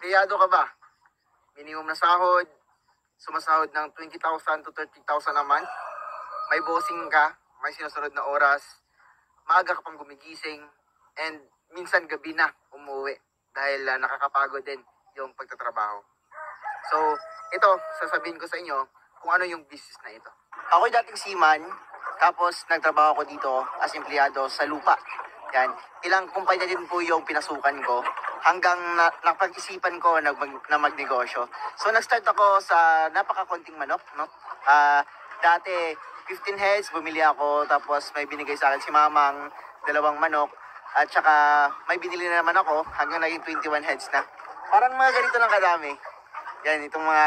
Empleyado ka ba? Minimum na sahod, sumasahod ng 20,000 to 30,000 a month. May bossing ka, may sinusunod na oras, maaga ka pang gumigising, and minsan gabi na umuwi dahil nakakapagod din yung pagtatrabaho. So, ito, sasabihin ko sa inyo kung ano yung business na ito. Ako dating seaman, tapos nagtrabaho ko dito as empleyado sa lupa. Yan, ilang kumpanya din po yung pinasukan ko hanggang napag-isipan ko na magnegosyo. So, nag-start ako sa napakakonting manok, no? Dati, 15 heads, bumili ako, tapos may binigay sa akin si mamang 2 manok, at saka may binili na naman ako hanggang naging 21 heads na. Parang mga ganito lang kadami. Yan, itong mga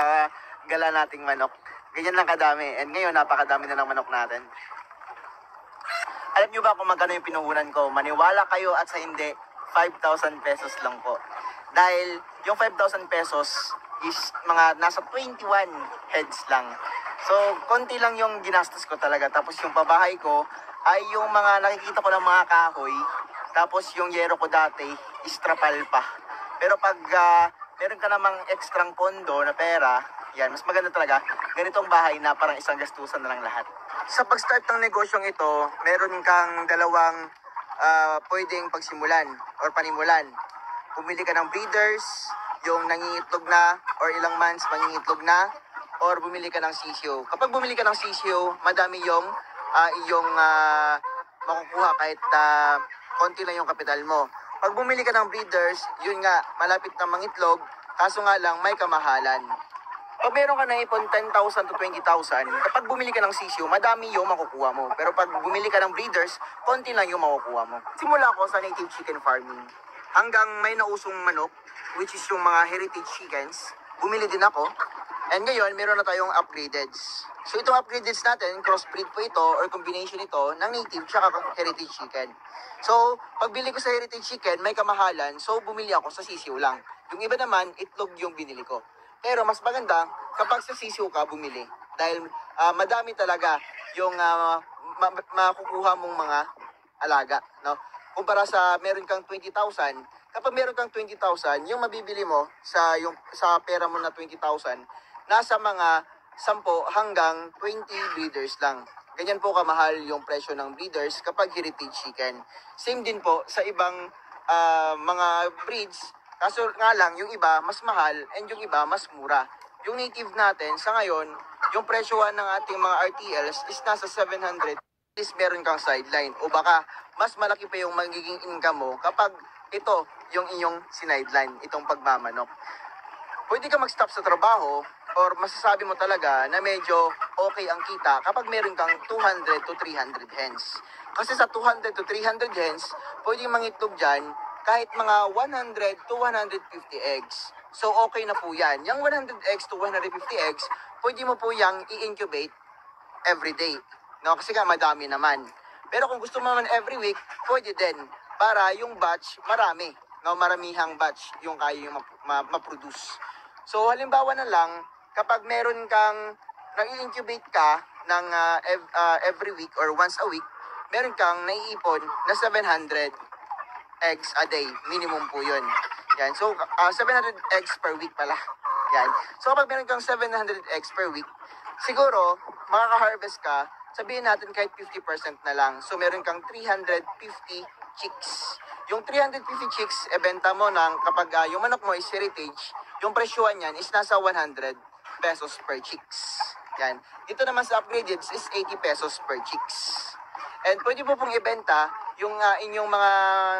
gala nating manok. Ganyan lang kadami. And ngayon, napakadami na ng manok natin. Alam nyo ba kung magkano yung pinuhunan ko? Maniwala kayo at sa hindi, 5,000 pesos lang po. Dahil yung 5,000 pesos is mga nasa 21 heads lang. So, konti lang yung ginastos ko talaga. Tapos yung pabahay ko ay yung mga nakikita ko ng mga kahoy. Tapos yung yero ko dati is trapal pa. Pero pag meron ka namang ekstrang pondo na pera, yan, mas maganda talaga. Ganitong bahay na parang isang gastusan na lang lahat. Sa pag-start ng negosyong ito, meron kang dalawang pwedeng pagsimulan or panimulan. Pumili ka ng breeders, yung nangingitlog na or ilang months mangingitlog na, or bumili ka ng sisyo. Kapag bumili ka ng sisyo, madami yung makukuha kahit konti lang yung kapital mo. Pag bumili ka ng breeders, yun nga, malapit na mangitlog, kaso nga lang may kamahalan. Pag meron ka na ipon 10,000 to 20,000, kapag bumili ka ng sisyo, madami yung makukuha mo. Pero pag bumili ka ng breeders, konti lang yung makukuha mo. Simula ako sa native chicken farming. Hanggang may nausong manok, which is yung mga heritage chickens, bumili din ako. And ngayon, meron na tayong upgradeds. So itong upgradeds natin, crossbreed po ito or combination ito ng native tsaka heritage chicken. So, pagbili ko sa heritage chicken, may kamahalan, so bumili ako sa sisiw lang. Yung iba naman, itlog yung binili ko. Pero mas maganda kapag sa sisiw ka bumili. Dahil madami talaga yung makukuha mong mga alaga. No? Kumpara sa meron kang 20,000, kapag meron kang 20,000, yung mabibili mo sa pera mo na 20,000, nasa mga 10 hanggang 20 breeders lang. Ganyan po kamahal yung presyo ng breeders kapag heritage chicken. Same din po sa ibang mga breeds. Kaso nga lang, yung iba mas mahal and yung iba mas mura. Yung native natin, sa ngayon, yung presyohan ng ating mga RTLs is nasa 700. At least meron kang sideline. O baka mas malaki pa yung magiging income mo kapag ito yung inyong sideline, itong pagmamanok. Pwede ka mag-stop sa trabaho or masasabi mo talaga na medyo okay ang kita kapag meron kang 200 to 300 hens. Kasi sa 200 to 300 hens, pwede mangitlog dyan kahit mga 100 to 150 eggs. So, okay na po yan. Yung 100 eggs to 150 eggs, pwede mo po yung i-incubate every day. No? Kasi nga, madami naman. Pero kung gusto mo naman every week, pwede din. Para yung batch, marami. No? Maramihang batch yung kaya yung ma-produce. So, halimbawa na lang, kapag meron kang nag-incubate ka ng every week or once a week, meron kang naiipon na 700 eggs a day. Minimum po yun. Yan. So, 700 eggs per week pala. Yan. So, kapag meron kang 700 eggs per week, siguro, makaka-harvest ka, sabihin natin kahit 50% na lang. So, meron kang 350 chicks. Yung 350 chicks, ebenta mo ng kapag yung manok mo is heritage, yung presyuhan yan is nasa 100 pesos per chicks. Yan. Dito naman sa upgraded is 80 pesos per chicks. And pwede po pong ibenta yung inyong mga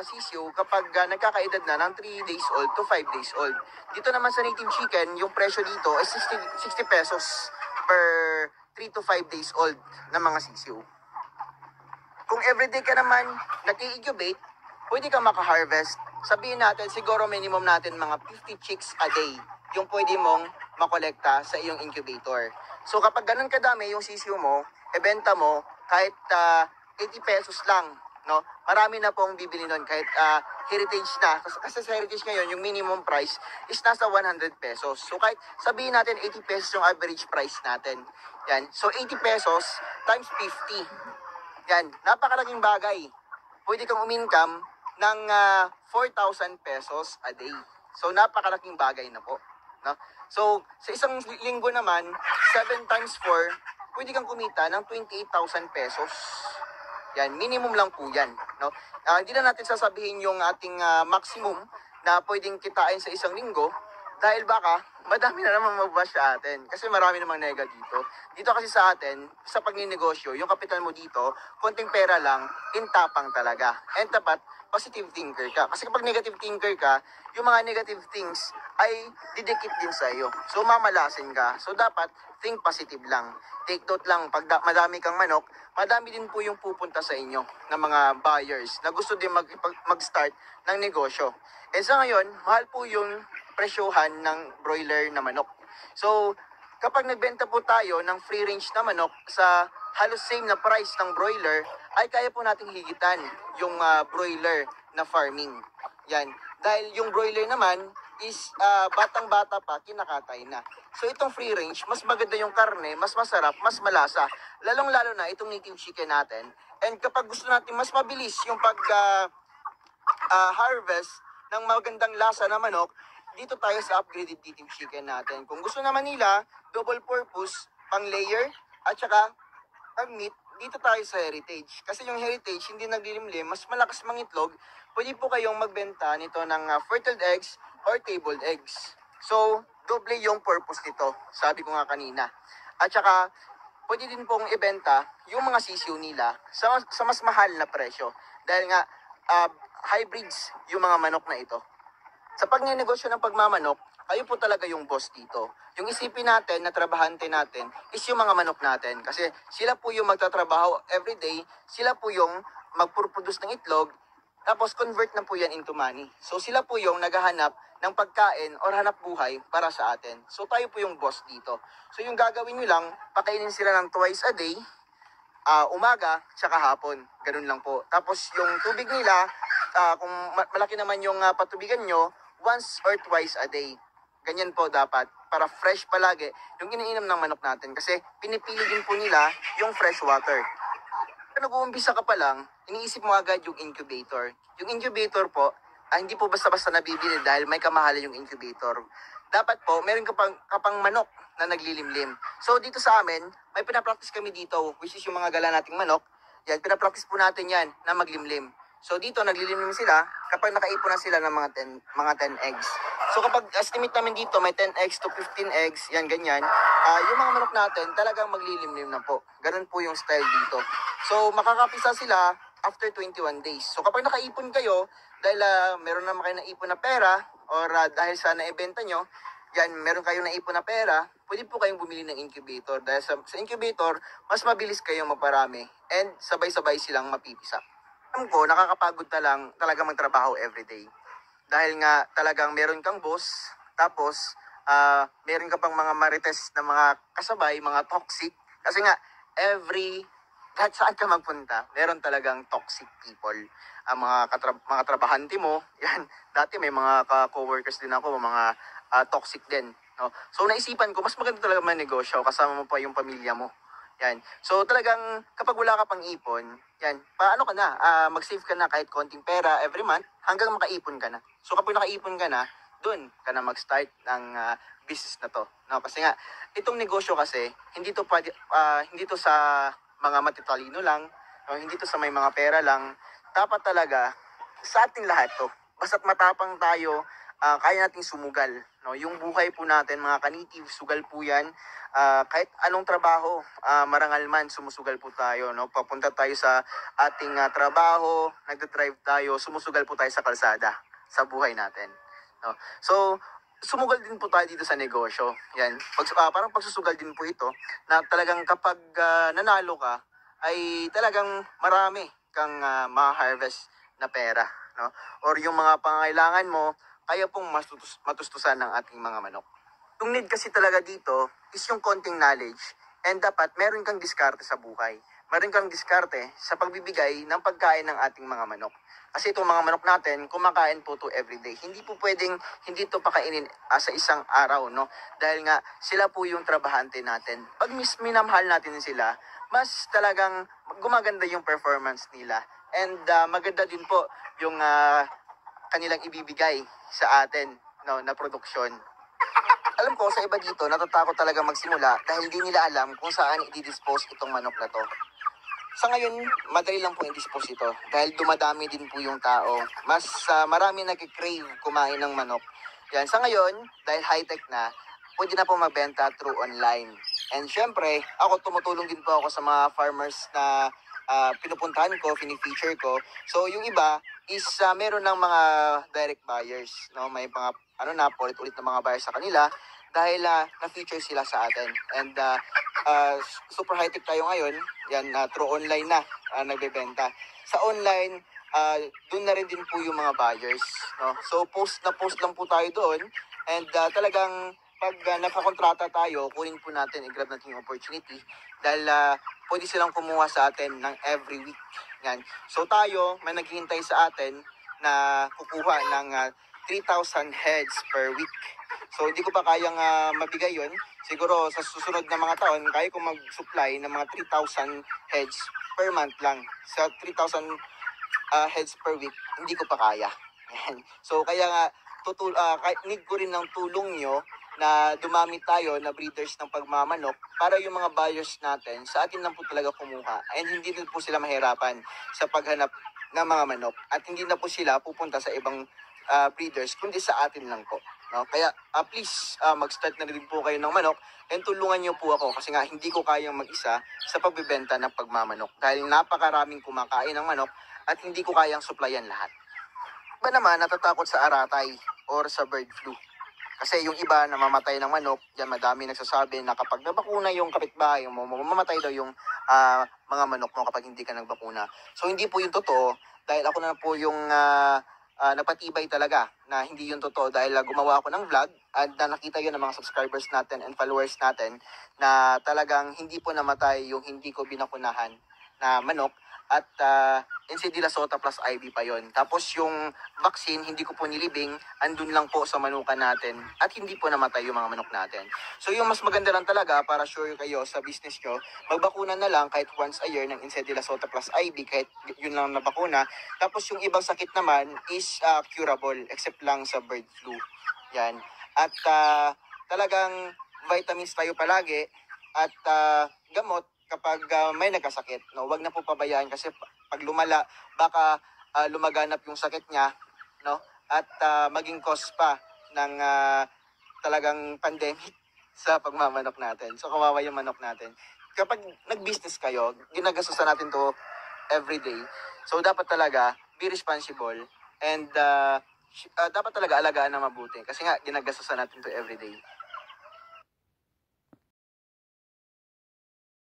sisiyo kapag nagkakaedad na ng 3 days old to 5 days old. Dito naman sa native chicken, yung presyo dito is 60 pesos per 3 to 5 days old na mga sisiyo. Kung everyday ka naman nag-i-incubate, pwede ka maka-harvest. Sabihin natin, siguro minimum natin mga 50 chicks a day yung pwede mong makolekta sa iyong incubator. So kapag ganun kadami yung sisiyo mo, ebenta mo kahit 80 pesos lang, no? Marami na pong bibili nun kahit heritage na. Kasi sa heritage ngayon, yung minimum price is nasa 100 pesos. So kahit sabihin natin 80 pesos yung average price natin. Yan. So 80 pesos times 50. Yan. Napakalaking bagay. Pwede kang umincome ng 4,000 pesos a day. So napakalaking bagay na po, no? So sa isang linggo naman, 7 times 4, pwede kang kumita ng 28,000 pesos. Yan, minimum lang po yan, no? Hindi na natin sasabihin yung ating maximum na pwedeng kitain sa isang linggo dahil baka madami na naman mababash sa atin kasi marami namang nega dito. Dito kasi sa atin, sa pagninegosyo, yung kapital mo dito, konting pera lang, intapang talaga. And dapat, positive thinker ka. Kasi kapag negative thinker ka, yung mga negative things ay didikit din sa iyo. So mamalasin ka. So dapat, think positive lang. Take note lang, pag madami kang manok, madami din po yung pupunta sa inyo ng mga buyers na gusto din mag-start ng negosyo. Eh sa ngayon, mahal po yung presyohan ng broiler na manok. So, kapag nagbenta po tayo ng free range na manok sa halos same na price ng broiler, ay kaya po nating higitan yung broiler na farming. Yan. Dahil yung broiler naman is batang-bata pa, kinakatay na. So itong free range, mas maganda yung karne, mas masarap, mas malasa. Lalong-lalo na itong native chicken natin. And kapag gusto natin mas mabilis yung harvest ng magandang lasa na manok, dito tayo sa upgraded native chicken natin. Kung gusto naman nila, double purpose, pang layer, at saka pang meat, dito tayo sa heritage. Kasi yung heritage, hindi naglilimlim, mas malakas mangitlog, pwede po kayong magbenta nito ng fertile eggs or tabled eggs. So, doble yung purpose nito, sabi ko nga kanina. At saka, pwede din pong ibenta yung mga sisiw nila sa mas mahal na presyo. Dahil nga, hybrids yung mga manok na ito. Sa pagnenegosyo ng pagmamanok, kayo po talaga yung boss dito. Yung isipin natin na trabahante natin is yung mga manok natin. Kasi sila po yung magtatrabaho everyday, sila po yung magpurproduce ng itlog, tapos convert na po yan into money. So sila po yung naghahanap ng pagkain or hanap buhay para sa atin. So tayo po yung boss dito. So yung gagawin nyo lang, pakainin sila ng twice a day, umaga, tsaka hapon. Ganun lang po. Tapos yung tubig nila, kung malaki naman yung patubigan nyo, once or twice a day. Ganyan po dapat. Para fresh palagi yung iniinom ng manok natin. Kasi pinipili din po nila yung fresh water. Kung nag-uumpisa ka pa lang, iniisip mo agad yung incubator. Yung incubator po, hindi po basta-basta nabibili dahil may kamahalan yung incubator. Dapat po, meron kapang manok na naglilimlim. So dito sa amin, may pinapractice kami dito, which is yung mga gala nating manok. Yan, pinapractice po natin yan na maglimlim. So dito, naglilimlim sila kapag nakaipon na sila ng mga 10 eggs. So kapag estimate namin dito, may 10 eggs to 15 eggs, yan, ganyan. Yung mga manok natin, talagang maglilimlim na po. Ganun po yung style dito. So makakapisa sila after 21 days. So kapag nakaipon kayo, dahil meron naman kayo naipon na pera, or dahil sa naibenta nyo, yan, meron kayong naipon na pera, pwede po kayong bumili ng incubator. Dahil sa incubator, mas mabilis kayong maparami and sabay-sabay silang mapipisa. Alam ko, nakakapagod na lang talaga magtrabaho everyday. Dahil nga talagang meron kang boss, tapos meron ka pang mga marites na mga kasabay, mga toxic. Kasi nga, kahit saan ka magpunta, meron talagang toxic people. Ang mga trabahante mo, yan, dati may mga co-workers din ako, mga toxic din. No? So naisipan ko, mas maganda talaga manegosyo, kasama mo pa yung pamilya mo. Yan. So talagang kapag wala ka pang ipon, yan, paano ka na? Mag-save ka na kahit konting pera every month hanggang makaipon ka na. So kapag nakaipon ka na, dun ka na mag-start ng business na to. No? Kasi nga, itong negosyo kasi, hindi to sa mga matitalino lang, no? Hindi to sa may mga pera lang. Dapat talaga sa ating lahat to. Basta't matapang tayo, kaya nating sumugal. No? Yung buhay po natin, mga kanitive, sugal po yan. Kahit anong trabaho, marangal man, sumusugal po tayo. No? Papunta tayo sa ating trabaho, nagdadrive tayo, sumusugal po tayo sa kalsada, sa buhay natin. No? So, sumugal din po tayo dito sa negosyo. Yan. Parang pagsusugal din po ito, na talagang kapag nanalo ka, ay talagang marami kang ma-harvest na pera. No? Or yung mga pangailangan mo, kaya pong matustusan ng ating mga manok. Yung need kasi talaga dito is yung konting knowledge, and dapat meron kang diskarte sa buhay. Meron kang diskarte sa pagbibigay ng pagkain ng ating mga manok. Kasi itong mga manok natin, kumakain po to everyday. Hindi po pwedeng hindi to pakainin sa isang araw, no? Dahil nga sila po yung trabahante natin. Pag minamahal natin sila, mas talagang gumaganda yung performance nila. And maganda din po yung kanilang ibibigay sa atin no, na produksyon. Alam ko, sa iba dito, natatakot talaga magsimula dahil di nila alam kung saan i-dispose itong manok na to. Sa ngayon, madali lang po i-dispose ito dahil dumadami din po yung tao. Mas marami nag-crave kumain ng manok. Yan. Sa ngayon, dahil high-tech na, pwede na po magbenta through online. And syempre, ako tumutulong din po ako sa mga farmers na pinupuntahan ko, fini-feature ko. So yung iba is meron ng mga direct buyers, no? May mga paulit-ulit na mga buyers sa kanila dahil na-feature sila sa atin. And super high-tech tayo ngayon. Yan, through online na nagbebenta. Sa online, doon na rin din po yung mga buyers, no? So post lang po tayo doon. And talagang pag nakakontrata tayo, kunin po natin, i-grab natin yung opportunity dahil pwede silang kumuha sa atin ng every week. Yan. So tayo, may naghihintay sa atin na kukuha ng 3,000 heads per week. So hindi ko pa kayang mabigay yon. Siguro sa susunod na mga taon, kaya ko mag-supply ng mga 3,000 heads per month lang. Sa 3,000 heads per week, hindi ko pa kaya. Yan. So kaya nga, need ko rin ng tulong nyo na dumami tayo na breeders ng pagmamanok para yung mga buyers natin sa atin lang po talaga kumuha and hindi din po sila mahirapan sa paghanap ng mga manok at hindi na po sila pupunta sa ibang breeders kundi sa atin lang po, no? Kaya please mag-start na rin po kayo ng manok and tulungan nyo po ako kasi nga hindi ko kayang mag-isa sa pagbebenta ng pagmamanok dahil napakaraming kumakain ng manok at hindi ko kayang supplyan lahat. Iba naman natatakot sa aratay or sa bird flu. Kasi yung iba namamatay ng manok, yan madami nagsasabi na kapag nabakuna yung kapitbahay mo, mamamatay daw yung mga manok mo kapag hindi ka nagbakuna. So hindi po yung totoo dahil ako na po yung napatibay talaga na hindi yung totoo dahil gumawa ako ng vlog at nakita yun ng mga subscribers natin and followers natin na talagang hindi po namatay yung hindi ko binakunahan na manok at NCD Lasota plus IV pa yon. Tapos yung vaccine, hindi ko po nilibing, andun lang po sa manukan natin at hindi po namatay yung mga manok natin. So yung mas maganda lang talaga para sure kayo sa business nyo, magbakuna na lang kahit once a year ng NCD Lasota plus IV, kahit yun lang na bakuna. Tapos yung ibang sakit naman is curable, except lang sa bird flu. Yan. At talagang vitamins tayo palagi at gamot kapag may nagkasakit, no, wag na po pabayaan kasi pag lumala baka lumaganap yung sakit niya, no, at maging cause pa ng talagang pandemic sa pagmamanok natin. So kawawa yung manok natin. Kapag nag-business kayo, ginagastusan natin to every day. So dapat talaga be responsible and dapat talaga alagaan na mabuti kasi nga ginagastusan natin to every day.